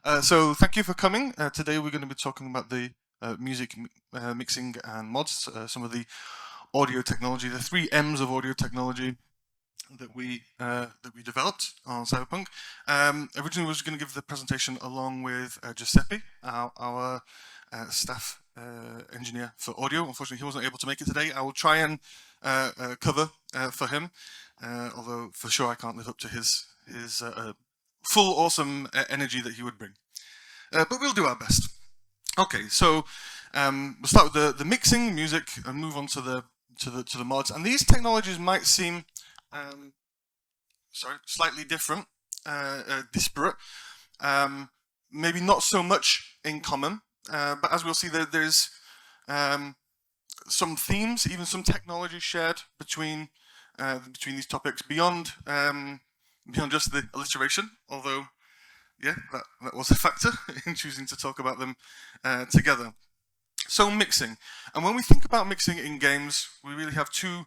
So thank you for coming. Today we're going to be talking about the music mixing and mods, some of the audio technology, the three M's of audio technology that we developed on Cyberpunk. Originally, I was going to give the presentation along with Giuseppe, our staff engineer for audio. Unfortunately, he wasn't able to make it today. I will try and cover for him, although for sure I can't live up to his full awesome energy that he would bring. But we'll do our best. Okay, so we'll start with the mixing music and move on to the mods. And these technologies might seem slightly different, disparate, maybe not so much in common. But as we'll see, there's some themes, even some technology shared between these topics beyond just the alliteration. Although, yeah, that was a factor in choosing to talk about them together. So mixing, and when we think about mixing in games, we really have two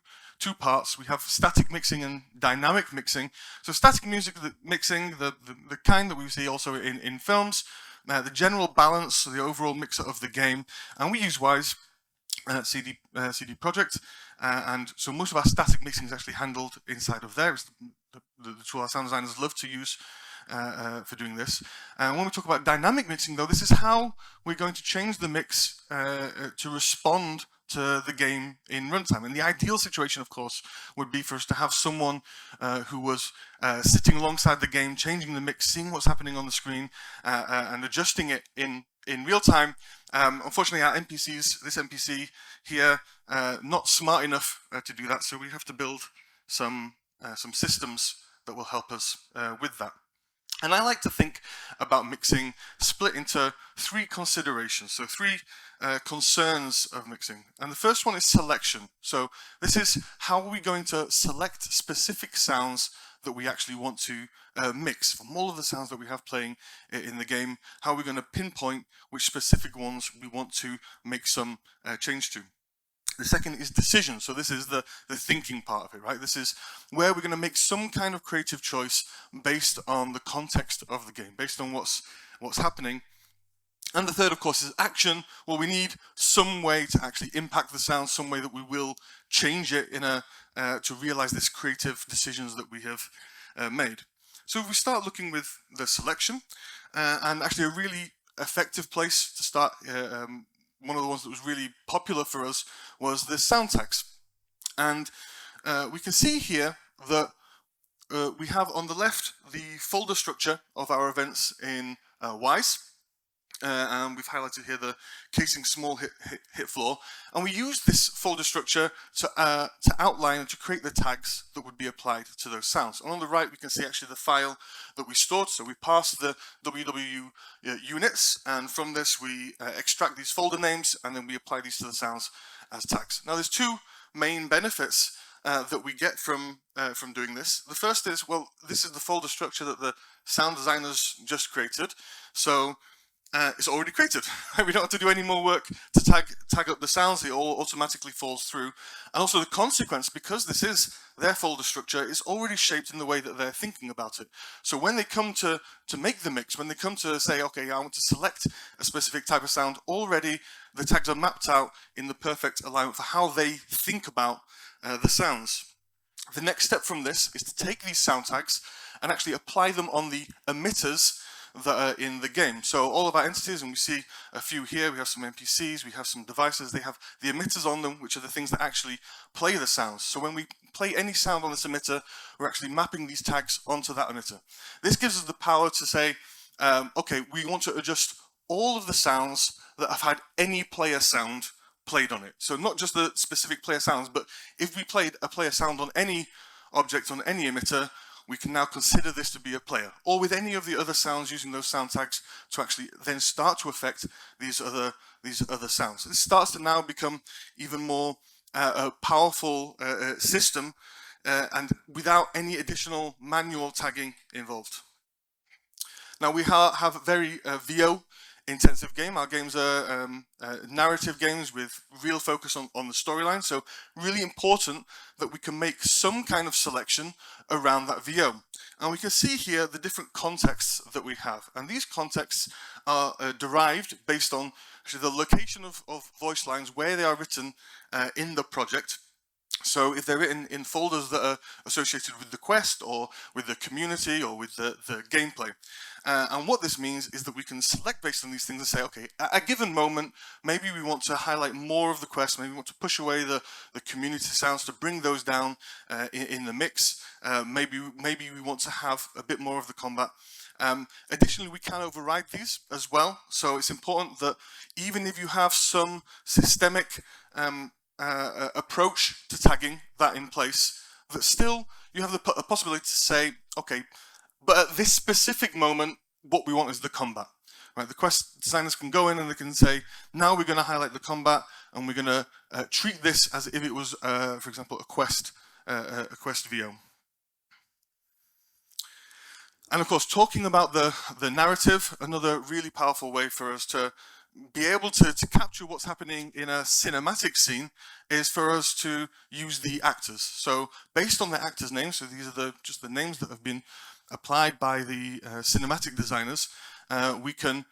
parts. We have static mixing and dynamic mixing. So static music mixing, the kind that we see also in films, the general balance, the overall mixer of the game, and we use Wise CD Projekt, and so most of our static mixing is actually handled inside of there. It's the tool our sound designers love to use for doing this. And when we talk about dynamic mixing, though, this is how we're going to change the mix to respond to the game in runtime. And the ideal situation, of course, would be for us to have someone who was sitting alongside the game, changing the mix, seeing what's happening on the screen, and adjusting it in real time. Unfortunately, our NPCs, this NPC here, not smart enough to do that, so we have to build some systems that will help us with that. And I like to think about mixing split into three considerations, so three concerns of mixing. And the first one is selection. So this is how are we going to select specific sounds that we actually want to mix from all of the sounds that we have playing in the game. How are we going to pinpoint which specific ones we want to make some change to? The second is decision. So this is the thinking part of it, right? This is where we're going to make some kind of creative choice based on the context of the game, based on what's happening. And the third, of course, is action. Well, we need some way to actually impact the sound, some way that we will change it to realize this creative decisions that we have made. So if we start looking with the selection, and actually a really effective place to start, one of the ones that was really popular for us was the sound tags. And we can see here that we have on the left the folder structure of our events in Wise. And we've highlighted here the casing small hit floor, and we use this folder structure to outline and to create the tags that would be applied to those sounds. And on the right, we can see actually the file that we stored. So we pass the WW units, and from this we extract these folder names, and then we apply these to the sounds as tags. Now, there's two main benefits that we get from doing this. The first is, well, this is the folder structure that the sound designers just created. So it's already created. We don't have to do any more work to tag up the sounds. It all automatically falls through. And also the consequence, because this is their folder structure, is already shaped in the way that they're thinking about it. So when they come to make the mix, when they come to say, okay, I want to select a specific type of sound, already the tags are mapped out in the perfect alignment for how they think about the sounds. The next step from this is to take these sound tags and actually apply them on the emitters that are in the game. So all of our entities, and we see a few here, we have some NPCs, we have some devices, they have the emitters on them, which are the things that actually play the sounds. So when we play any sound on this emitter, we're actually mapping these tags onto that emitter. This gives us the power to say, okay, we want to adjust all of the sounds that have had any player sound played on it. So not just the specific player sounds, but if we played a player sound on any object, on any emitter, we can now consider this to be a player, or with any of the other sounds using those sound tags to actually then start to affect these other sounds. This starts to now become even more a powerful system, and without any additional manual tagging involved. Now we have very VO intensive game. Our games are narrative games with real focus on the storyline. So really important that we can make some kind of selection around that VO. And we can see here the different contexts that we have. And these contexts are derived based on actually the location of voice lines, where they are written in the project. So if they're written in folders that are associated with the quest or with the community or with the gameplay. And what this means is that we can select based on these things and say, okay, at a given moment, maybe we want to highlight more of the quest, maybe we want to push away the community sounds to bring those down in the mix. Maybe we want to have a bit more of the combat. Additionally, we can override these as well. So it's important that even if you have some systemic approach to tagging that in place, that still you have the possibility to say, okay, but at this specific moment, what we want is the combat. Right? The quest designers can go in and they can say, now we're going to highlight the combat, and we're going to treat this as if it was, for example, a quest VO. And of course, talking about the narrative, another really powerful way for us to be able to capture what's happening in a cinematic scene is for us to use the actors. So based on the actors' names, so these are just the names that have been applied by the cinematic designers, we can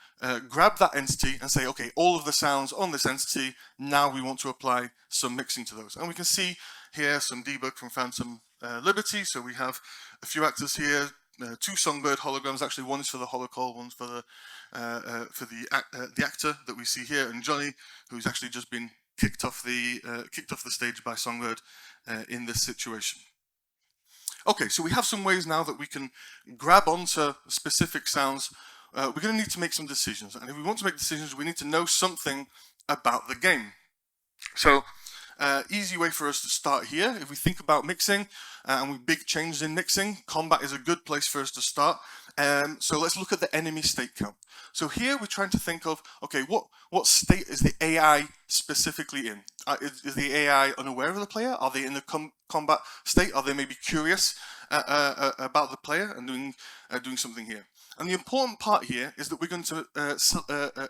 grab that entity and say, okay, all of the sounds on this entity, now we want to apply some mixing to those. And we can see here some debug from Phantom Liberty. So we have a few actors here, two Songbird holograms. Actually, one is for the holocall, one's for the actor that we see here, and Johnny, who's actually just been kicked off the stage by Songbird in this situation. Okay, so we have some ways now that we can grab onto specific sounds. We're going to need to make some decisions, and if we want to make decisions, we need to know something about the game. So easy way for us to start here. If we think about mixing and with big changes in mixing, combat is a good place for us to start. So let's look at the enemy state count. So here we're trying to think of, okay, what state is the AI specifically in? Is the AI unaware of the player? Are they in the combat state? Are they maybe curious about the player and doing something here? And the important part here is that we're going to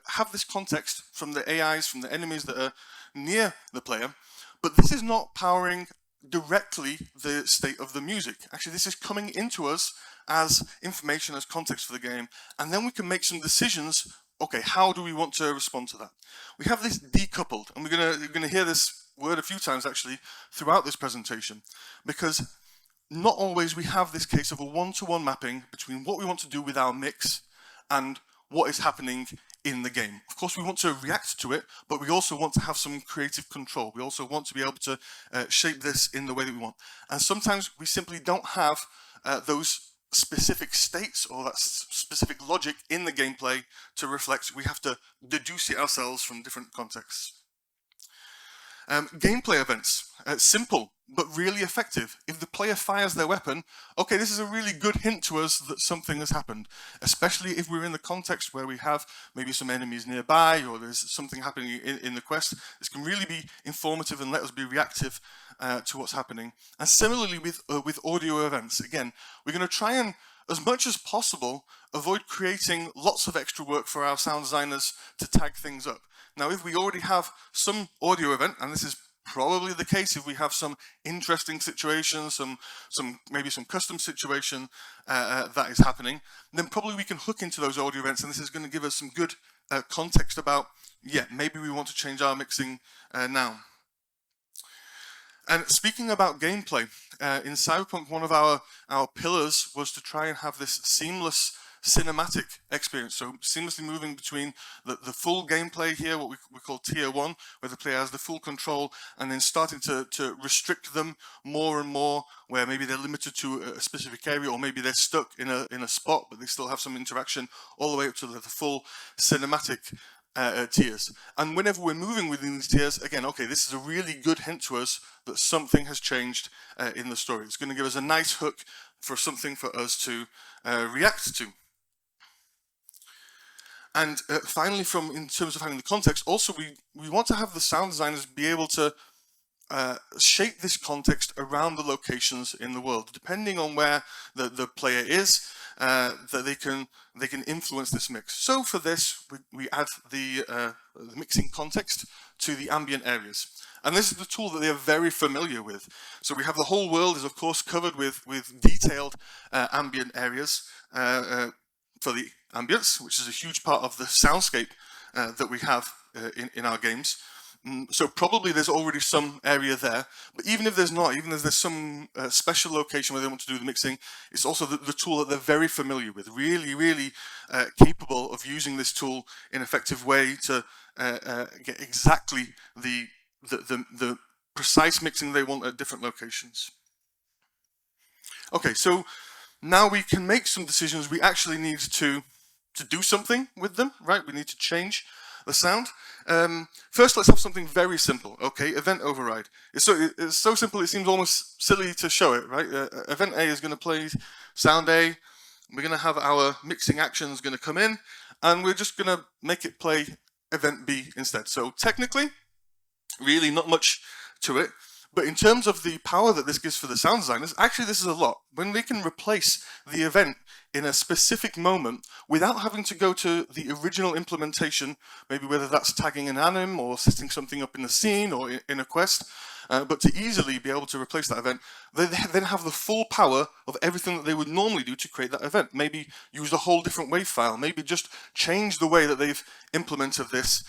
have this context from the AIs, from the enemies that are near the player, but this is not powering directly the state of the music. Actually, this is coming into us as information, as context for the game, and then we can make some decisions. Okay, how do we want to respond to that? We have this decoupled, and you're gonna hear this word a few times actually throughout this presentation, because not always we have this case of a one-to-one mapping between what we want to do with our mix and what is happening in the game. Of course, we want to react to it, but we also want to have some creative control. We also want to be able to shape this in the way that we want. And sometimes we simply don't have those specific states or that specific logic in the gameplay to reflect. We have to deduce it ourselves from different contexts. Gameplay events, simple but really effective. If the player fires their weapon, okay, this is a really good hint to us that something has happened, especially if we're in the context where we have maybe some enemies nearby or there's something happening in the quest. This can really be informative and let us be reactive to what's happening. And similarly with audio events, again, we're going to try and, as much as possible, avoid creating lots of extra work for our sound designers to tag things up. Now, if we already have some audio event, and this is probably the case if we have some interesting situations, maybe some custom situation that is happening, then probably we can hook into those audio events, and this is going to give us some good context about, yeah, maybe we want to change our mixing now. And speaking about gameplay, in Cyberpunk, one of our pillars was to try and have this seamless cinematic experience, so seamlessly moving between the full gameplay here, what we call tier 1, where the player has the full control, and then starting to restrict them more and more, where maybe they're limited to a specific area, or maybe they're stuck in a spot, but they still have some interaction, all the way up to the full cinematic tiers. And whenever we're moving within these tiers, again, okay, this is a really good hint to us that something has changed in the story. It's going to give us a nice hook for something for us to react to. And finally, in terms of having the context, also we want to have the sound designers be able to shape this context around the locations in the world, depending on where the player is, that they can influence this mix. So for this, we add the mixing context to the ambient areas. And this is the tool that they are very familiar with. So we have the whole world is of course covered with detailed ambient areas for the ambience, which is a huge part of the soundscape that we have in our games. So probably there's already some area there, but even if there's not, even if there's some special location where they want to do the mixing, it's also the tool that they're very familiar with, really capable of using this tool in an effective way to get exactly the precise mixing they want at different locations. Okay, so now we can make some decisions. We actually need to do something with them, right? We need to change the sound. First, let's have something very simple. Okay, event override. It's so simple it seems almost silly to show it, right? Event A is going to play sound A. We're going to have our mixing actions going to come in, and we're just going to make it play event B instead. So technically, really not much to it. But in terms of the power that this gives for the sound designers, actually this is a lot. When they can replace the event in a specific moment without having to go to the original implementation, maybe whether that's tagging an anim or setting something up in the scene or in a quest, but to easily be able to replace that event, they then have the full power of everything that they would normally do to create that event. Maybe use a whole different wave file, maybe just change the way that they've implemented this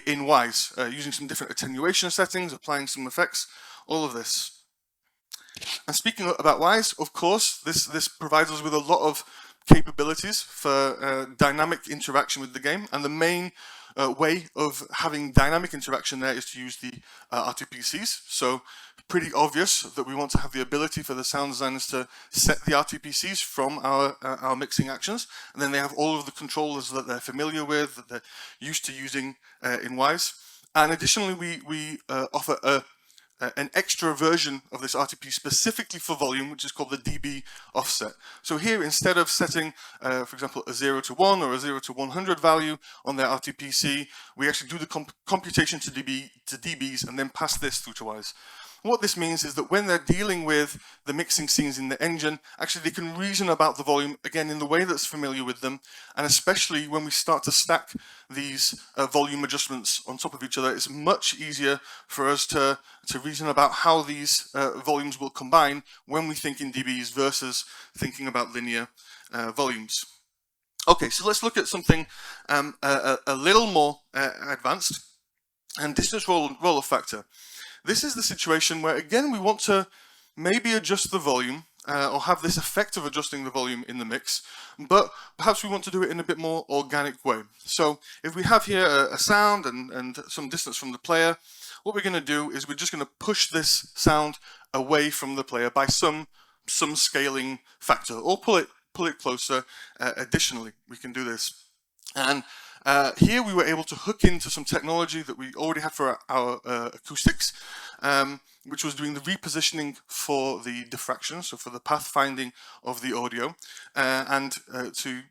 in Wise, using some different attenuation settings, applying some effects, all of this. And speaking about Wise, of course, this provides us with a lot of capabilities for dynamic interaction with the game, and the main way of having dynamic interaction there is to use the RTPCs. So pretty obvious that we want to have the ability for the sound designers to set the RTPCs from our mixing actions, and then they have all of the controllers that they're familiar with, that they're used to using in Wise. And additionally, we offer an extra version of this RTP specifically for volume, which is called the dB offset. So here, instead of setting, for example, a 0 to 1 or a 0 to 100 value on their RTPC, we actually do the computation to dBs and then pass this through to Wise. What this means is that when they're dealing with the mixing scenes in the engine, actually they can reason about the volume, again, in the way that's familiar with them, and especially when we start to stack these volume adjustments on top of each other, it's much easier for us to reason about how these volumes will combine when we think in dBs versus thinking about linear volumes. Okay, so let's look at something a little more advanced, and distance roll-off factor. This is the situation where, again, we want to maybe adjust the volume or have this effect of adjusting the volume in the mix, but perhaps we want to do it in a bit more organic way. So if we have here a sound and some distance from the player, what we're going to do is we're just going to push this sound away from the player by some scaling factor, or pull it closer. Additionally, we can do this. And here we were able to hook into some technology that we already had for our acoustics, which was doing the repositioning for the diffraction, so for the pathfinding of the audio, and to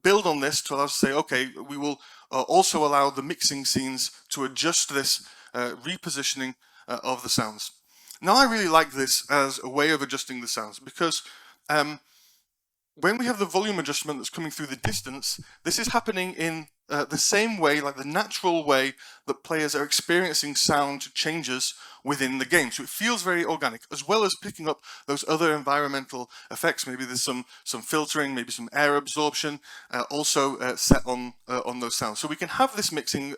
build on this to allow us to say, okay, we will also allow the mixing scenes to adjust this repositioning of the sounds. Now I really like this as a way of adjusting the sounds, because when we have the volume adjustment that's coming through the distance, this is happening in the same way, like the natural way that players are experiencing sound changes within the game. So it feels very organic, as well as picking up those other environmental effects. Maybe there's some filtering, maybe some air absorption, also set on those sounds. So we can have this mixing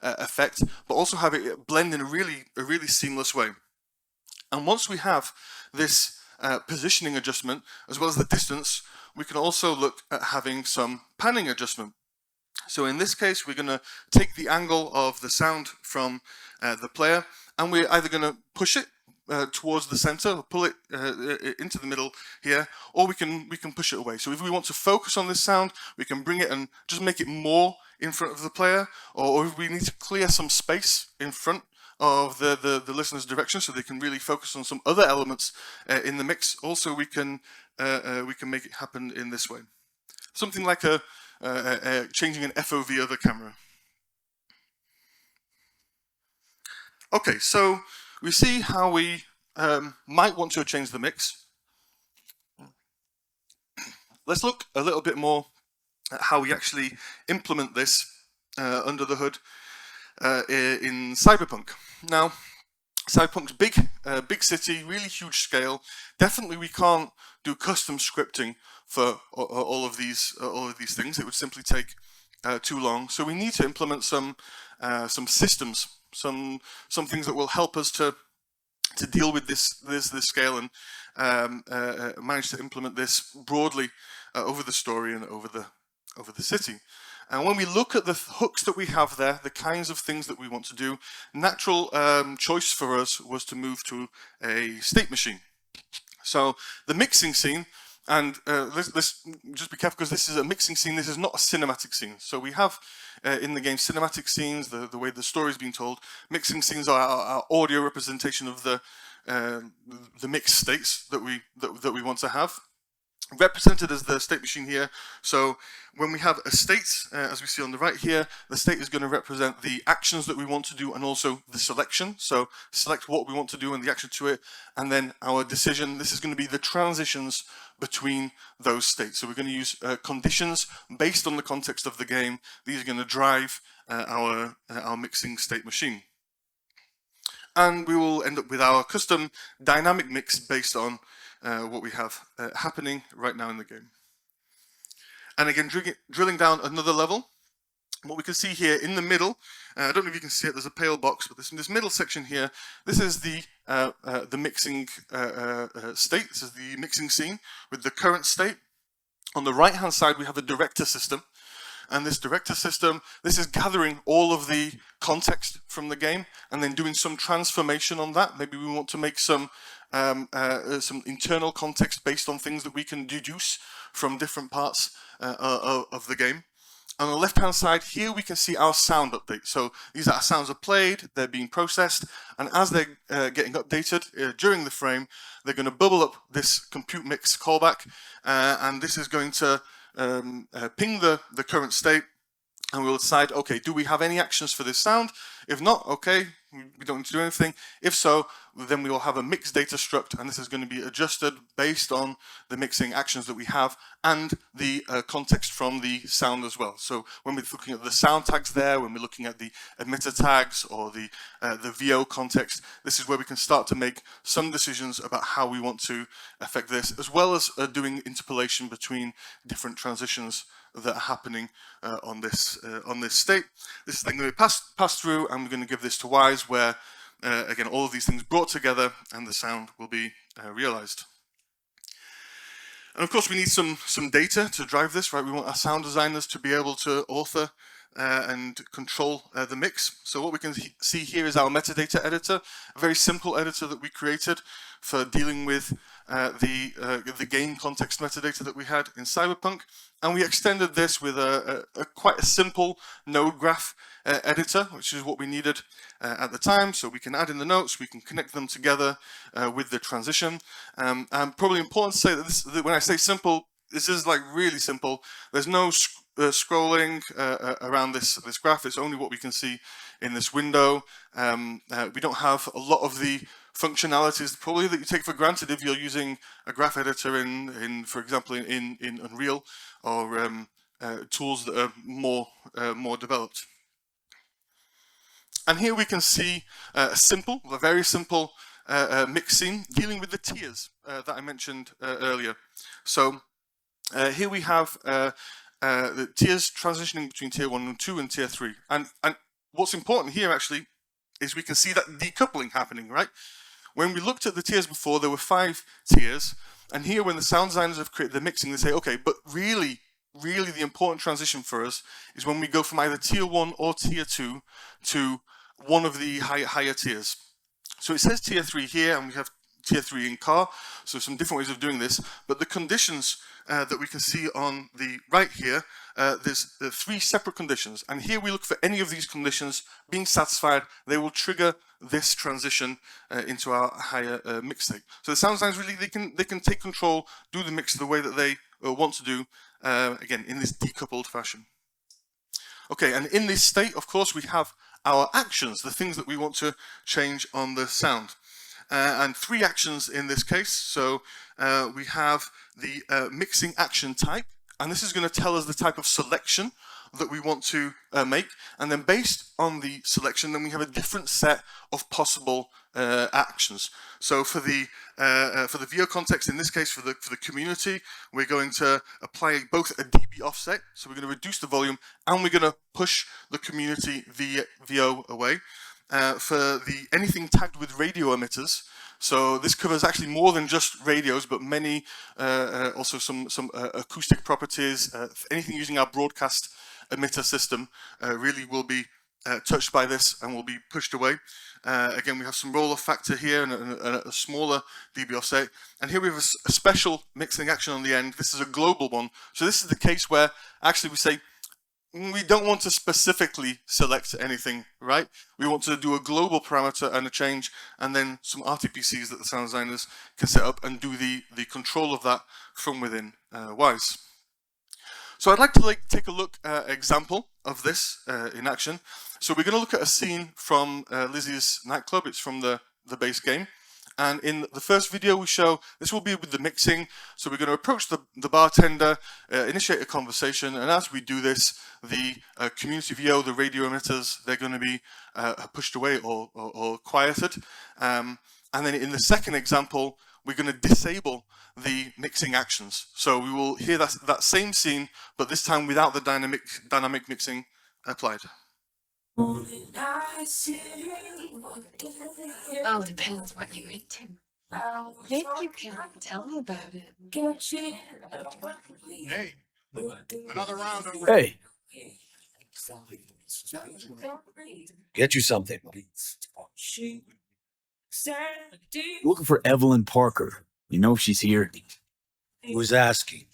effect, but also have it blend in a really seamless way. And once we have this positioning adjustment, as well as the distance, we can also look at having some panning adjustment. So in this case, we're going to take the angle of the sound from the player, and we're either going to push it towards the center, or pull it into the middle here, or we can push it away. So if we want to focus on this sound, we can bring it and just make it more in front of the player, or if we need to clear some space in front of the listener's direction so they can really focus on some other elements in the mix, also we can make it happen in this way. Something like changing an FOV of a camera. Okay, so we see how we might want to change the mix. Let's look a little bit more at how we actually implement this under the hood in Cyberpunk. Now, Cyberpunk's big city, really huge scale. Definitely, we can't do custom scripting for all of these things. It would simply take too long. So we need to implement some systems, some things that will help us to deal with this scale and manage to implement this broadly over the story and over the city. And when we look at the hooks that we have there, the kinds of things that we want to do, natural choice for us was to move to a state machine. So the mixing scene, and let's just be careful because this is a mixing scene, this is not a cinematic scene. So we have in the game cinematic scenes, the way the story is being told. Mixing scenes are our audio representation of the mixed states that we want to have. Represented as the state machine here. So when we have a state, as we see on the right here, the state is going to represent the actions that we want to do and also the selection. So select what we want to do and the action to it, and then our decision. This is going to be the transitions between those states. So we're going to use conditions based on the context of the game. These are going to drive our mixing state machine. And we will end up with our custom dynamic mix based on what we have happening right now in the game. And again, drilling down another level, what we can see here in the middle, I don't know if you can see it, there's a pale box, but this middle section here, this is the mixing state, this is the mixing scene with the current state. On the right hand side we have a director system, and this director system, this is gathering all of the context from the game and then doing some transformation on that. Maybe we want to make some internal context based on things that we can deduce from different parts of the game. On the left-hand side here, we can see our sound update. So these are sounds are played, they're being processed, and as they're getting updated during the frame, they're going to bubble up this compute mix callback, and this is going to ping the current state, and we'll decide, okay, do we have any actions for this sound? If not, okay, we don't need to do anything. If so, then we will have a mixed data struct, and this is going to be adjusted based on the mixing actions that we have and the context from the sound as well. So when we're looking at the sound tags there, when we're looking at the emitter tags or the VO context, this is where we can start to make some decisions about how we want to affect this, as well as doing interpolation between different transitions that are happening on this state. This is then going to be passed through, and we're going to give this to Wise, where again all of these things brought together and the sound will be realized. And of course we need some data to drive this, right? We want our sound designers to be able to author and control the mix. So what we can see here is our metadata editor, a very simple editor that we created for dealing with the game context metadata that we had in Cyberpunk, and we extended this with quite a simple node graph editor, which is what we needed at the time. So we can add in the notes, we can connect them together with the transition. And probably important to say that when I say simple, this is like really simple. There's no scrolling around this graph. It's only what we can see in this window. We don't have a lot of the functionalities probably that you take for granted if you're using a graph editor in for example, in Unreal or tools that are more developed. And here we can see a very simple mix scene dealing with the tiers that I mentioned earlier. So here we have the tiers transitioning between tier 1 and 2 and tier 3. And what's important here actually is we can see that decoupling happening, right? When we looked at the tiers before, there were 5 tiers, and here when the sound designers have created the mixing, they say, okay, but really the important transition for us is when we go from either tier 1 or tier 2 to one of the higher tiers. So it says tier 3 here, and we have tier 3 in car, so some different ways of doing this, but the conditions that we can see on the right here, there's 3 separate conditions, and here we look for any of these conditions being satisfied. They will trigger this transition into our higher mix state. So the sound designers really, they can take control, do the mix the way that they want to do, again in this decoupled fashion. Okay, and in this state, of course, we have our actions, the things that we want to change on the sound. And 3 actions in this case. So we have the mixing action type, and this is going to tell us the type of selection that we want to make, and then based on the selection, then we have a different set of possible actions. So for the VO context, in this case for the community, we're going to apply both a dB offset, so we're going to reduce the volume, and we're going to push the community VO away. For anything tagged with radio emitters, so this covers actually more than just radios, but many also some acoustic properties. Anything using our broadcast emitter system really will be touched by this and will be pushed away. Again, we have some roll-off factor here and a smaller dB offset. And here we have a special mixing action on the end. This is a global one. So this is the case where actually we say, we don't want to specifically select anything, right? We want to do a global parameter and a change, and then some RTPCs that the sound designers can set up and do the control of that from within Wise. So I'd like to take a look at an example of this in action. So we're going to look at a scene from Lizzie's nightclub. It's from the base game. And in the first video we show, this will be with the mixing. So we're going to approach the bartender, initiate a conversation, and as we do this, the community VO, the radio emitters, they're going to be pushed away or quieted. And then in the second example, we're going to disable the mixing actions. So we will hear that same scene, but this time without the dynamic mixing applied. Oh, depends what you're into. Maybe you can tell me about it. Hey, another round of... Hey, get you something. Looking for Evelyn Parker. You know if she's here? Who's asking?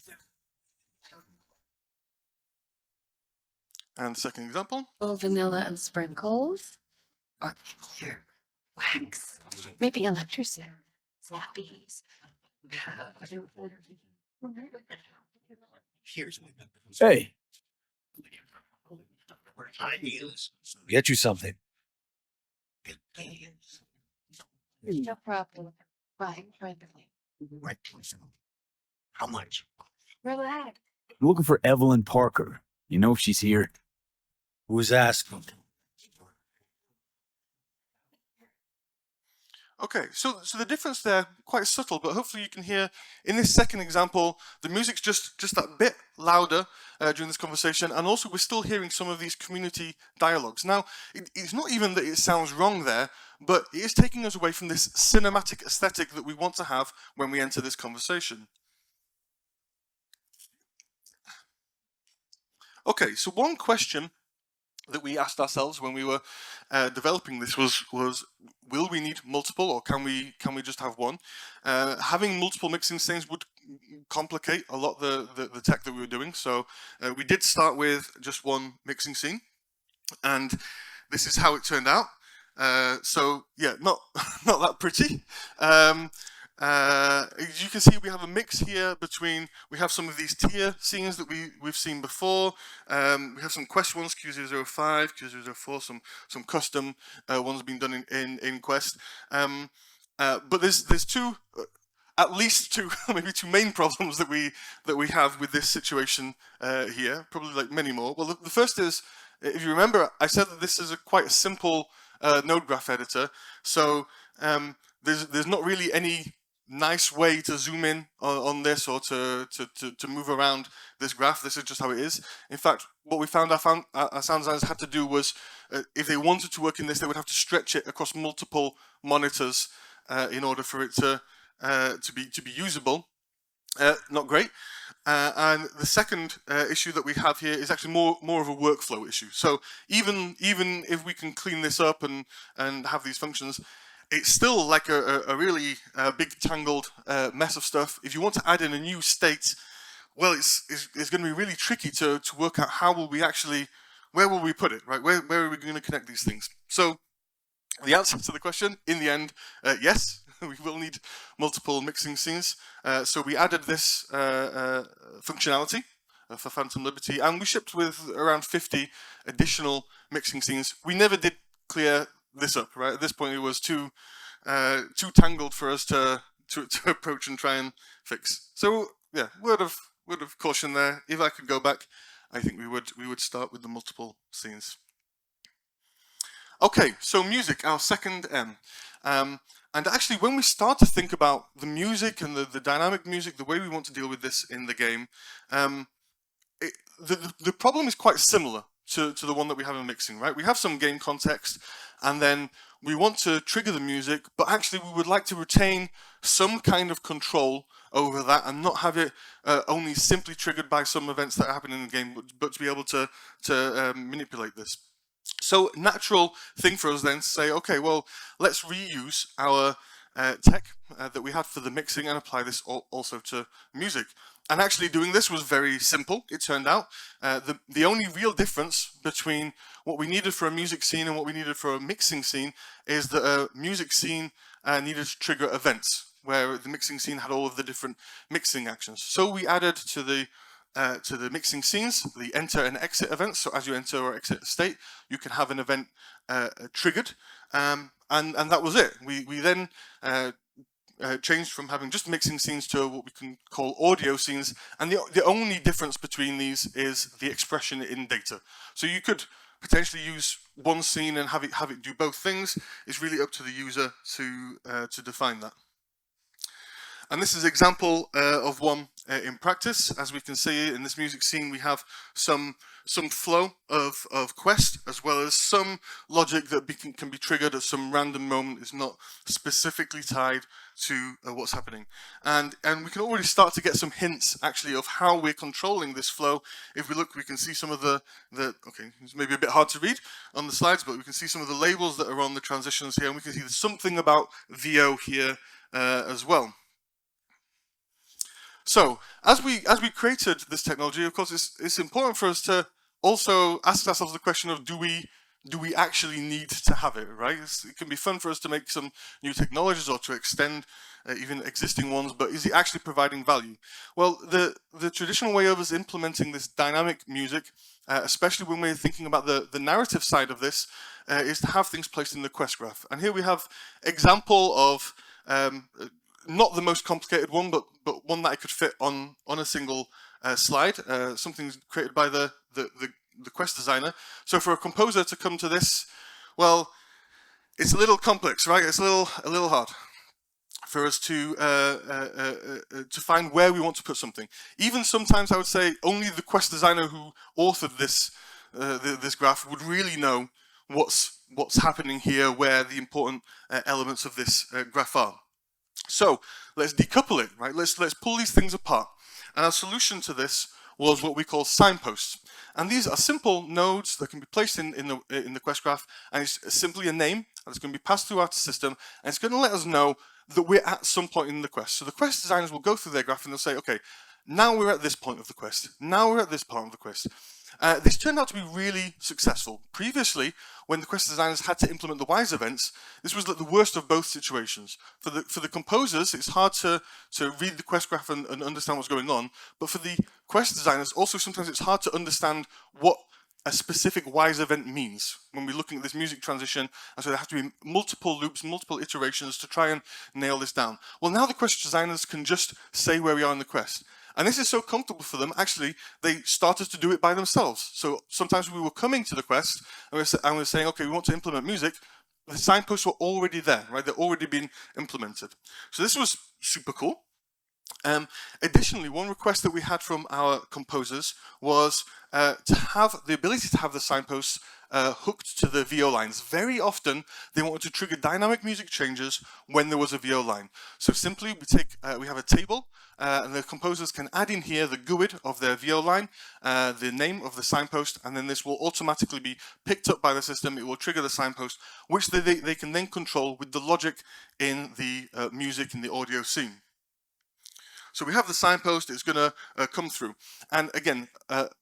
And the second example. Oh, vanilla and sprinkles? Or wax? Maybe electricity. Zappies. Here's Hey, get you something. No problem. Right, privately. Right. How much? Relax. looking for Evelyn Parker. You know if she's here? Who's asking? Okay, so the difference there, quite subtle, but hopefully you can hear in this second example, the music's just that bit louder during this conversation, and also we're still hearing some of these community dialogues. Now, it's not even that it sounds wrong there, but it is taking us away from this cinematic aesthetic that we want to have when we enter this conversation. Okay, so one question that we asked ourselves when we were developing this was will we need multiple, or can we just have one? Having multiple mixing scenes would complicate a lot the tech that we were doing, so we did start with just one mixing scene, and this is how it turned out. So yeah, not that pretty. As you can see, we have a mix here between, we have some of these tier scenes that we've seen before. We have some Quest ones, Q005, Q004, some custom ones being done in Quest. But there's two, at least two, maybe two main problems that we have with this situation here. Probably like many more. Well, the first is, if you remember, I said that this is quite a simple node graph editor. So there's not really any nice way to zoom in on this or to move around this graph. This is just how it is. In fact, what we found our sound designers had to do was, if they wanted to work in this, they would have to stretch it across multiple monitors in order for it to be usable. Not great. And the second issue that we have here is actually more of a workflow issue. So even if we can clean this up and have these functions, it's still like a really big tangled mess of stuff. If you want to add in a new state, well, it's going to be really tricky to work out how will we actually, where will we put it, right? Where are we going to connect these things? So the answer to the question, in the end, yes, we will need multiple mixing scenes. So we added this functionality for Phantom Liberty, and we shipped with around 50 additional mixing scenes. We never did clear this up, right? At this point, it was too tangled for us to approach and try and fix. So yeah, word of caution there. If I could go back, I think we would start with the multiple scenes. Okay, so music, our second M. And actually, when we start to think about the music and the dynamic music, the way we want to deal with this in the game, the problem is quite similar to the one that we have in mixing, right? We have some game context, and then we want to trigger the music, but actually we would like to retain some kind of control over that and not have it only simply triggered by some events that happen in the game, but to be able to manipulate this. So natural thing for us then to say, okay, well, let's reuse our tech that we had for the mixing and apply this also to music. And actually doing this was very simple, it turned out. The only real difference between what we needed for a music scene and what we needed for a mixing scene is that a music scene needed to trigger events, where the mixing scene had all of the different mixing actions. So we added to the mixing scenes the enter and exit events. So as you enter or exit a state, you can have an event triggered, and that was it. We then changed from having just mixing scenes to what we can call audio scenes, and the only difference between these is the expression in data. So you could potentially use one scene and have it do both things. It's really up to the user to define that. And this is an example of one in practice. As we can see in this music scene, we have some flow of quest, as well as some logic that can be triggered at some random moment. Is not specifically tied to what's happening. And we can already start to get some hints, actually, of how we're controlling this flow. If we look, we can see some of the okay, it's maybe a bit hard to read on the slides, but we can see some of the labels that are on the transitions here, and we can see there's something about VO here as well. So, as we created this technology, of course, it's important for us to also ask ourselves the question of do we actually need to have it, right? It can be fun for us to make some new technologies or to extend even existing ones, but is it actually providing value? Well, the traditional way of us implementing this dynamic music, especially when we're thinking about the narrative side of this, is to have things placed in the quest graph. And here we have example of not the most complicated one, but one that I could fit on a single slide. Something created by the quest designer. So for a composer to come to this, well, it's a little complex, right? It's a little hard for us to find where we want to put something. Even sometimes I would say only the quest designer who authored this this graph would really know what's happening here, where the important elements of this graph are. So let's decouple it, right? Let's pull these things apart. And our solution to this was what we call signposts. And these are simple nodes that can be placed in the quest graph, and it's simply a name that's going to be passed through our system, and it's going to let us know that we're at some point in the quest. So the quest designers will go through their graph and they'll say, okay, now we're at this point of the quest. Now we're at this part of the quest. This turned out to be really successful. Previously, when the quest designers had to implement the WISE events, this was like the worst of both situations. For the composers, it's hard to read the quest graph and understand what's going on, but for the quest designers, also sometimes it's hard to understand what a specific WISE event means when we're looking at this music transition, and so there have to be multiple loops, multiple iterations to try and nail this down. Well, now the quest designers can just say where we are in the quest. And this is so comfortable for them, actually, they started to do it by themselves. So sometimes we were coming to the quest, and we were saying, okay, we want to implement music. The signposts were already there, right? They're already been implemented. So this was super cool. Additionally, one request that we had from our composers was to have the ability to have the signposts hooked to the VO lines. Very often, they wanted to trigger dynamic music changes when there was a VO line. So simply, we have a table, and the composers can add in here the GUID of their VO line, the name of the signpost, and then this will automatically be picked up by the system. It will trigger the signpost, which they can then control with the logic in the music in the audio scene. So we have the signpost, it's going to come through. And again,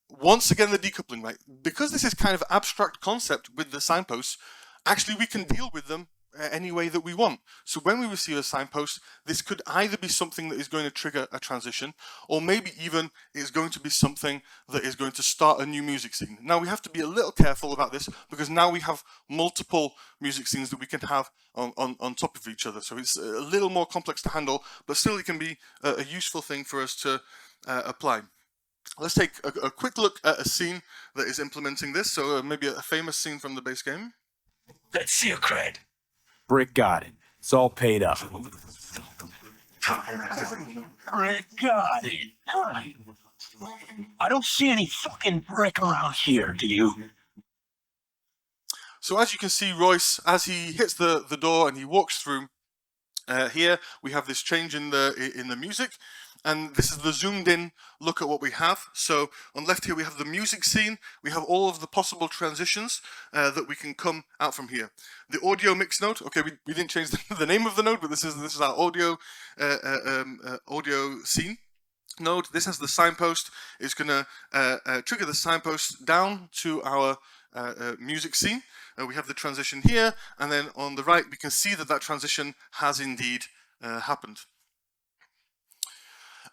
once again, the decoupling, right? Because this is kind of abstract concept with the signposts, actually we can deal with them any way that we want. So when we receive a signpost, this could either be something that is going to trigger a transition, or maybe even it's going to be something that is going to start a new music scene. Now we have to be a little careful about this, because now we have multiple music scenes that we can have on top of each other. So it's a little more complex to handle, but still it can be a useful thing for us to apply. Let's take a quick look at a scene that is implementing this. So maybe a famous scene from the base game. Let's see your cred. Brick got it. It's all paid up. Brick got it. I don't see any fucking brick around here, do you? So as you can see, Royce, as he hits the door and he walks through, here we have this change in the music, and this is the zoomed in look at what we have. So on left here we have the music scene. We have all of the possible transitions that we can come out from here. The audio mix node. Okay, we didn't change the name of the node, but this is our audio audio scene node. This has the signpost. It's going to trigger the signpost down to our music scene. We have the transition here, and then on the right we can see that transition has indeed happened.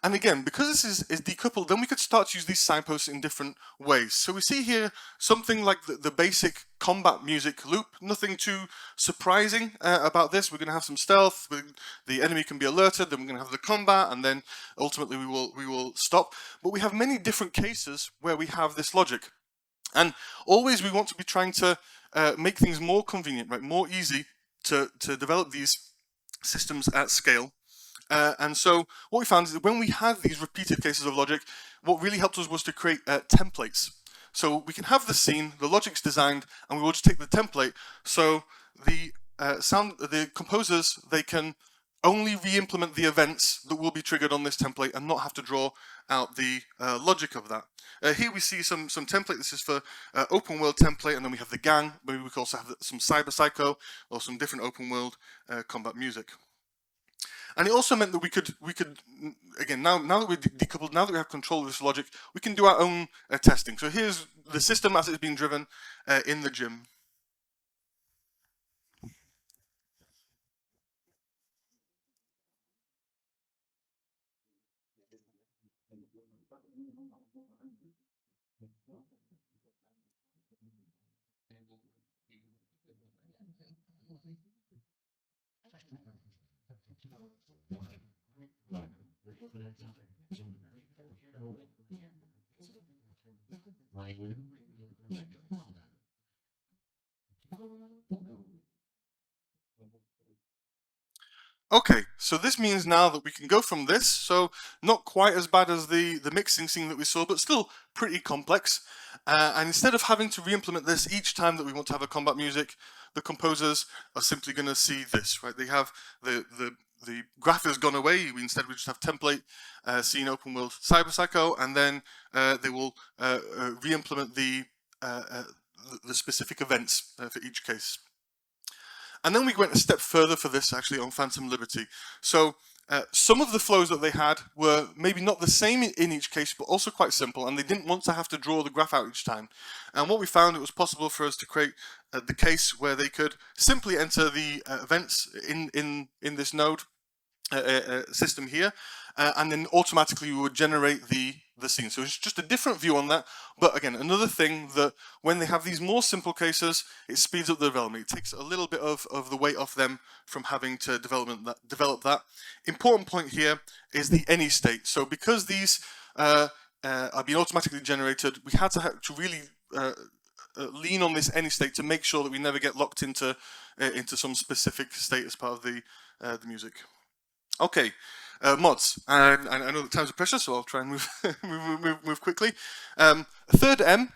And again, because this is decoupled, then we could start to use these signposts in different ways. So we see here something like the basic combat music loop. Nothing too surprising about this. We're going to have some stealth. The enemy can be alerted. Then we're going to have the combat, and then ultimately we will stop. But we have many different cases where we have this logic, and always we want to be trying to make things more convenient, right? More easy to develop these systems at scale. And so what we found is that when we have these repeated cases of logic, what really helped us was to create templates. So we can have the scene, the logic's designed, and we will just take the template. So the composers, they can only re-implement the events that will be triggered on this template and not have to draw out the logic of that. Here we see some template. This is for open world template, and then we have the gang. Maybe we could also have some cyber psycho or some different open world combat music. And it also meant that we could again, now that we're decoupled, now that we have control of this logic, we can do our own testing. So here's the system as it's being driven in the gym. Okay, so this means now that we can go from this, so not quite as bad as the mixing scene that we saw, but still pretty complex. And instead of having to re-implement this each time that we want to have a combat music, the composers are simply going to see this, right? They have the graph has gone away. Instead, we just have template scene open world cyber psycho, and then they will re-implement the specific events for each case. And then we went a step further for this actually on Phantom Liberty. So some of the flows that they had were maybe not the same in each case, but also quite simple, and they didn't want to have to draw the graph out each time. And what we found, it was possible for us to create the case where they could simply enter the events in this node system here, and then automatically we would generate the scene. So it's just a different view on that. But again, another thing that when they have these more simple cases, it speeds up the development. It takes a little bit of the weight off them from having to develop that. Important point here is the any state. So because these are being automatically generated, we had to really lean on this any state to make sure that we never get locked into some specific state as part of the music. Okay, mods, and I know the times are precious, so I'll try and move quickly. Third M.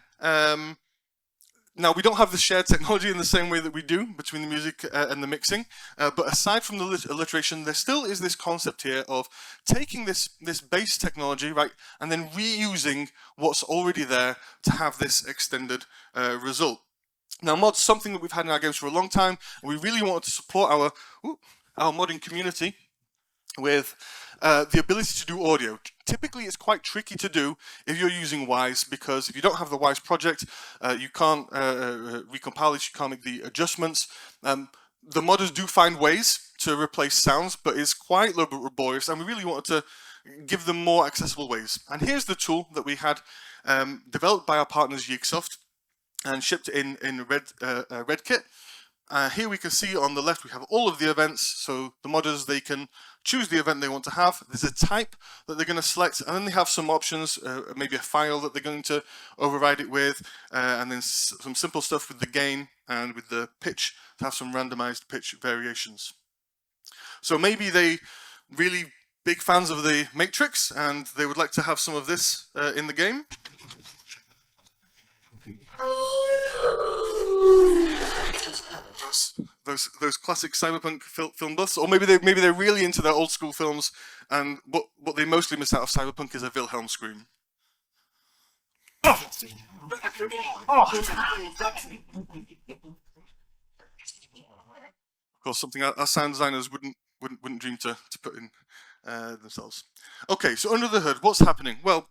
Now we don't have the shared technology in the same way that we do between the music and the mixing, but aside from the alliteration, there still is this concept here of taking this base technology, right, and then reusing what's already there to have this extended result. Now, mods is something that we've had in our games for a long time, and we really wanted to support our modding community with the ability to do audio. Typically, it's quite tricky to do if you're using Wise, because if you don't have the Wise project, you can't recompile it, you can't make the adjustments. the modders do find ways to replace sounds, but it's quite laborious, and we really wanted to give them more accessible ways. And here's the tool that we had developed by our partners Yigsoft and shipped in RedKit. Here we can see on the left we have all of the events, so the modders, they can choose the event they want to have. There's a type that they're going to select, and then they have some options, maybe a file that they're going to override it with, and then some simple stuff with the gain and with the pitch to have some randomized pitch variations. So maybe they really big fans of the Matrix and they would like to have some of this in the game. Those classic cyberpunk film buffs, or maybe they're really into their old school films, and what they mostly miss out of cyberpunk is a Wilhelm scream. Of course, something our sound designers wouldn't dream to put in themselves. Okay, so under the hood, what's happening? Well,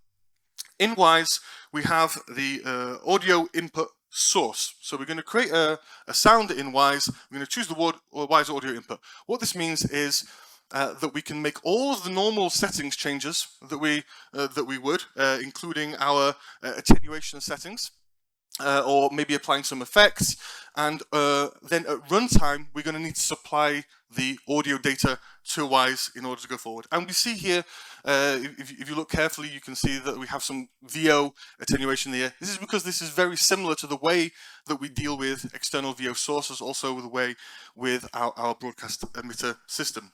in Wise we have the audio input source. So we're going to create a sound in Wise. We're going to choose the Wise audio input. What this means is that we can make all of the normal settings changes that we would, including our attenuation settings, or maybe applying some effects. And then at runtime, we're going to need to supply the audio data to Wise in order to go forward. And we see here, if you look carefully, you can see that we have some VO attenuation here. This is because this is very similar to the way that we deal with external VO sources, also the way with our broadcast emitter system.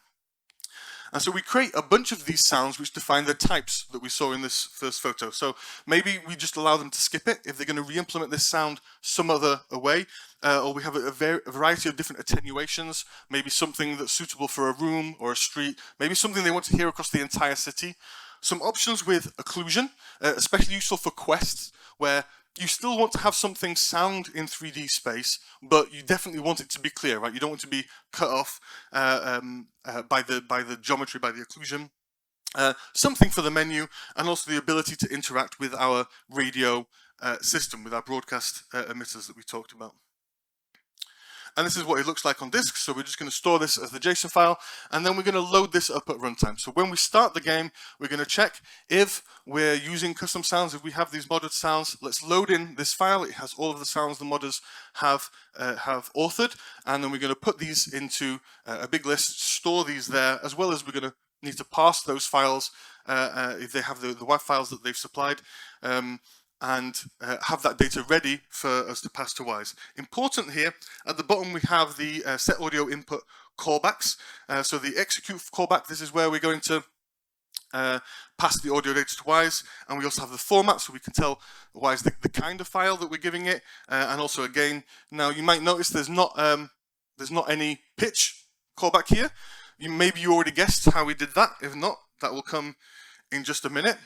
And so we create a bunch of these sounds which define the types that we saw in this first photo. So maybe we just allow them to skip it if they're going to re-implement this sound some other way, or we have a variety of different attenuations, maybe something that's suitable for a room or a street, maybe something they want to hear across the entire city. Some options with occlusion, especially useful for quests, where you still want to have something sound in 3D space, but you definitely want it to be clear, right? You don't want to be cut off by the geometry, by the occlusion. Something for the menu, and also the ability to interact with our radio system, with our broadcast emitters that we talked about. And this is what it looks like on disk, so we're just going to store this as the JSON file, and then we're going to load this up at runtime. So when we start the game, we're going to check if we're using custom sounds, if we have these modded sounds. Let's load in this file. It has all of the sounds the modders have authored, and then we're going to put these into a big list, store these there, as well as we're going to need to parse those files if they have the WAV files that they've supplied, and have that data ready for us to pass to Wise. Important here, at the bottom we have the set audio input callbacks. So the execute callback, this is where we're going to pass the audio data to Wise, and we also have the format, so we can tell Wise the kind of file that we're giving it, and also again, now you might notice there's not any pitch callback here. Maybe you already guessed how we did that. If not, that will come in just a minute.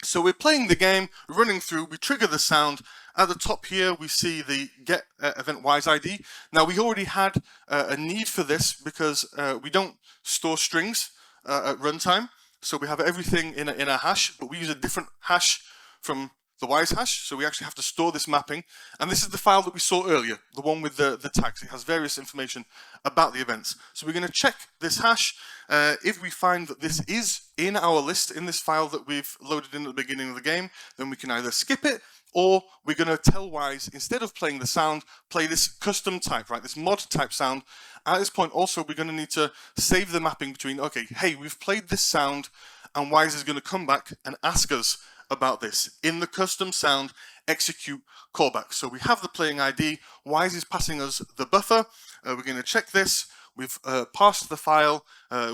So we're playing the game, running through, we trigger the sound. At the top here, we see the get event Wise ID. Now, we already had a need for this because we don't store strings at runtime. So we have everything in a hash, but we use a different hash from the Wise hash. So we actually have to store this mapping. And this is the file that we saw earlier, the one with the tags. It has various information about the events. So we're going to check this hash. If we find that this is in our list, in this file that we've loaded in at the beginning of the game, then we can either skip it, or we're going to tell Wise, instead of playing the sound, play this custom type, right? This mod type sound. At this point also, we're going to need to save the mapping between, okay, hey, we've played this sound, and Wise is going to come back and ask us about this in the custom sound execute callback. So we have the playing ID, Wise is passing us the buffer, we're going to check this, we've parsed the file,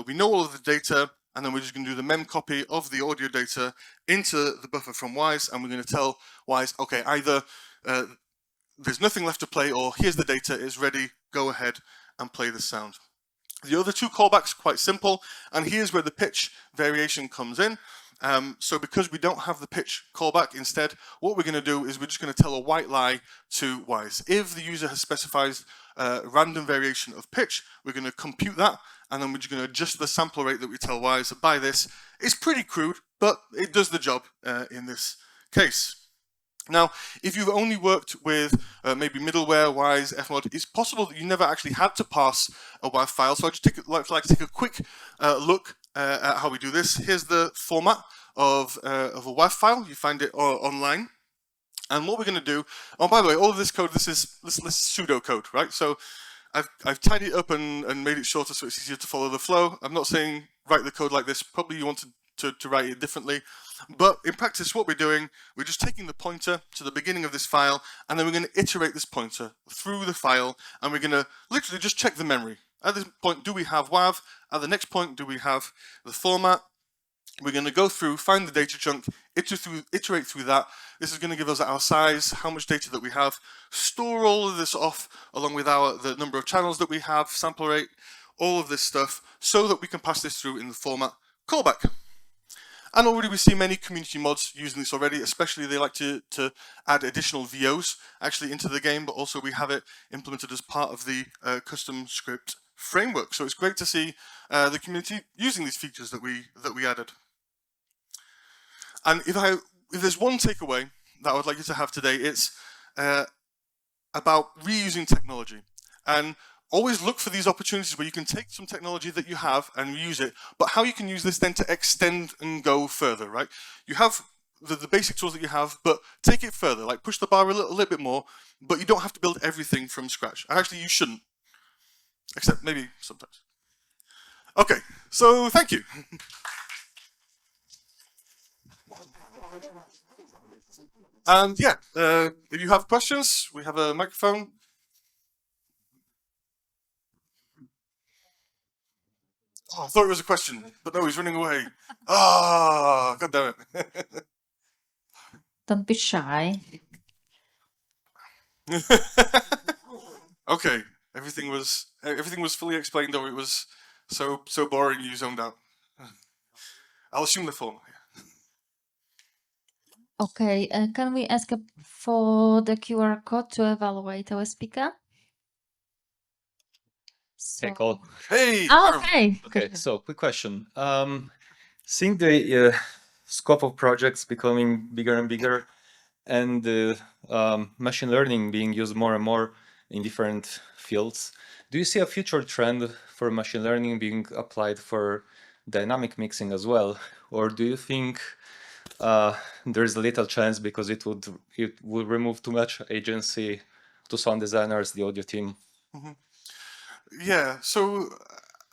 we know all of the data, and then we're just going to do the mem copy of the audio data into the buffer from Wise, and we're going to tell Wise, okay, either there's nothing left to play, or here's the data, it's ready, go ahead and play the sound. The other two callbacks, quite simple, and here's where the pitch variation comes in. So because we don't have the pitch callback, instead, what we're going to do is we're just going to tell a white lie to Wise. If the user has specified random variation of pitch, we're going to compute that, and then we're just going to adjust the sample rate that we tell Wise by this. It's pretty crude, but it does the job in this case. Now, if you've only worked with maybe middleware-wise Fmod, it's possible that you never actually had to parse a WAV file. So I'd just like to take a quick look at how we do this. Here's the format of a WAV file. You find it online. And what we're going to do, oh, by the way, all of this code, this is pseudocode, right? So I've tidied it up and made it shorter so it's easier to follow the flow. I'm not saying write the code like this. Probably you want to write it differently. But in practice, what we're doing, we're just taking the pointer to the beginning of this file, and then we're going to iterate this pointer through the file, and we're going to literally just check the memory. At this point, do we have WAV? At the next point, do we have the format? We're going to go through, find the data chunk, iterate through that. This is going to give us our size, how much data that we have, store all of this off along with the number of channels that we have, sample rate, all of this stuff, so that we can pass this through in the format callback. And already we see many community mods using this already, especially they like to add additional VOs actually into the game, but also we have it implemented as part of the custom script framework. So it's great to see the community using these features that we added. And if there's one takeaway that I would like you to have today, it's about reusing technology. And always look for these opportunities where you can take some technology that you have and reuse it, but how you can use this then to extend and go further, right? You have the basic tools that you have, but take it further, like push the bar a little bit more, but you don't have to build everything from scratch. And actually, you shouldn't, except maybe sometimes. Okay, so thank you. And yeah, if you have questions, we have a microphone. Oh, I thought it was a question, but no, he's running away. Ah, God damn it. Don't be shy. Okay, everything was fully explained, or it was so boring you zoned out. I'll assume the former. Okay, can we ask for the QR code to evaluate our speaker? Hey, Colin. Hey! Oh, okay. Okay, so quick question. Seeing the scope of projects becoming bigger and bigger, and the machine learning being used more and more in different fields, do you see a future trend for machine learning being applied for dynamic mixing as well? Or do you think there's little chance because it would remove too much agency to sound designers, the audio team? Mm-hmm. Yeah, so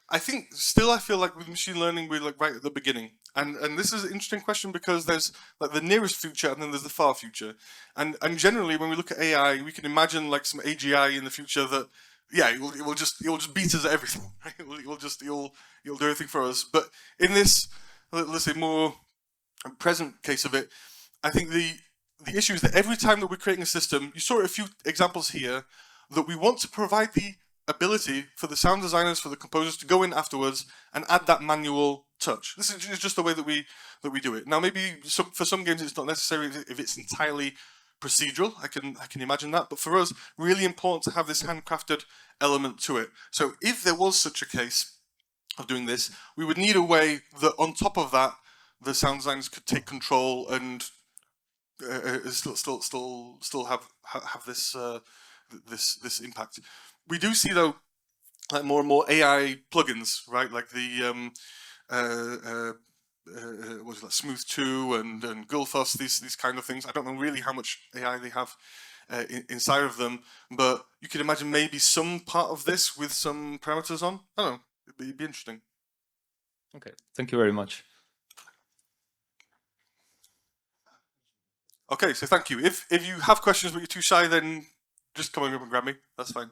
I feel like with machine learning we're like right at the beginning, and this is an interesting question because there's like the nearest future and then there's the far future, and generally when we look at AI we can imagine like some AGI in the future that it will just beat us at everything, right? You'll do everything for us. But in this, let's say, more present case of it, I think the issue is that every time that we're creating a system, you saw a few examples here, that we want to provide the ability for the sound designers, for the composers to go in afterwards and add that manual touch. This is just the way that we do it. Now, maybe for some games it's not necessary if it's entirely procedural. I can imagine that, but for us, really important to have this handcrafted element to it. So if there was such a case of doing this, we would need a way that on top of that, the sound designers could take control and still have this this impact. We do see though, like more and more AI plugins, right? Like the what is it, like Smooth 2 and Gulfos, these kind of things. I don't know really how much AI they have inside of them, but you could imagine maybe some part of this with some parameters on. I don't know. It'd be interesting. Okay, thank you very much. Okay, so thank you. If you have questions but you're too shy, then just come over and grab me. That's fine.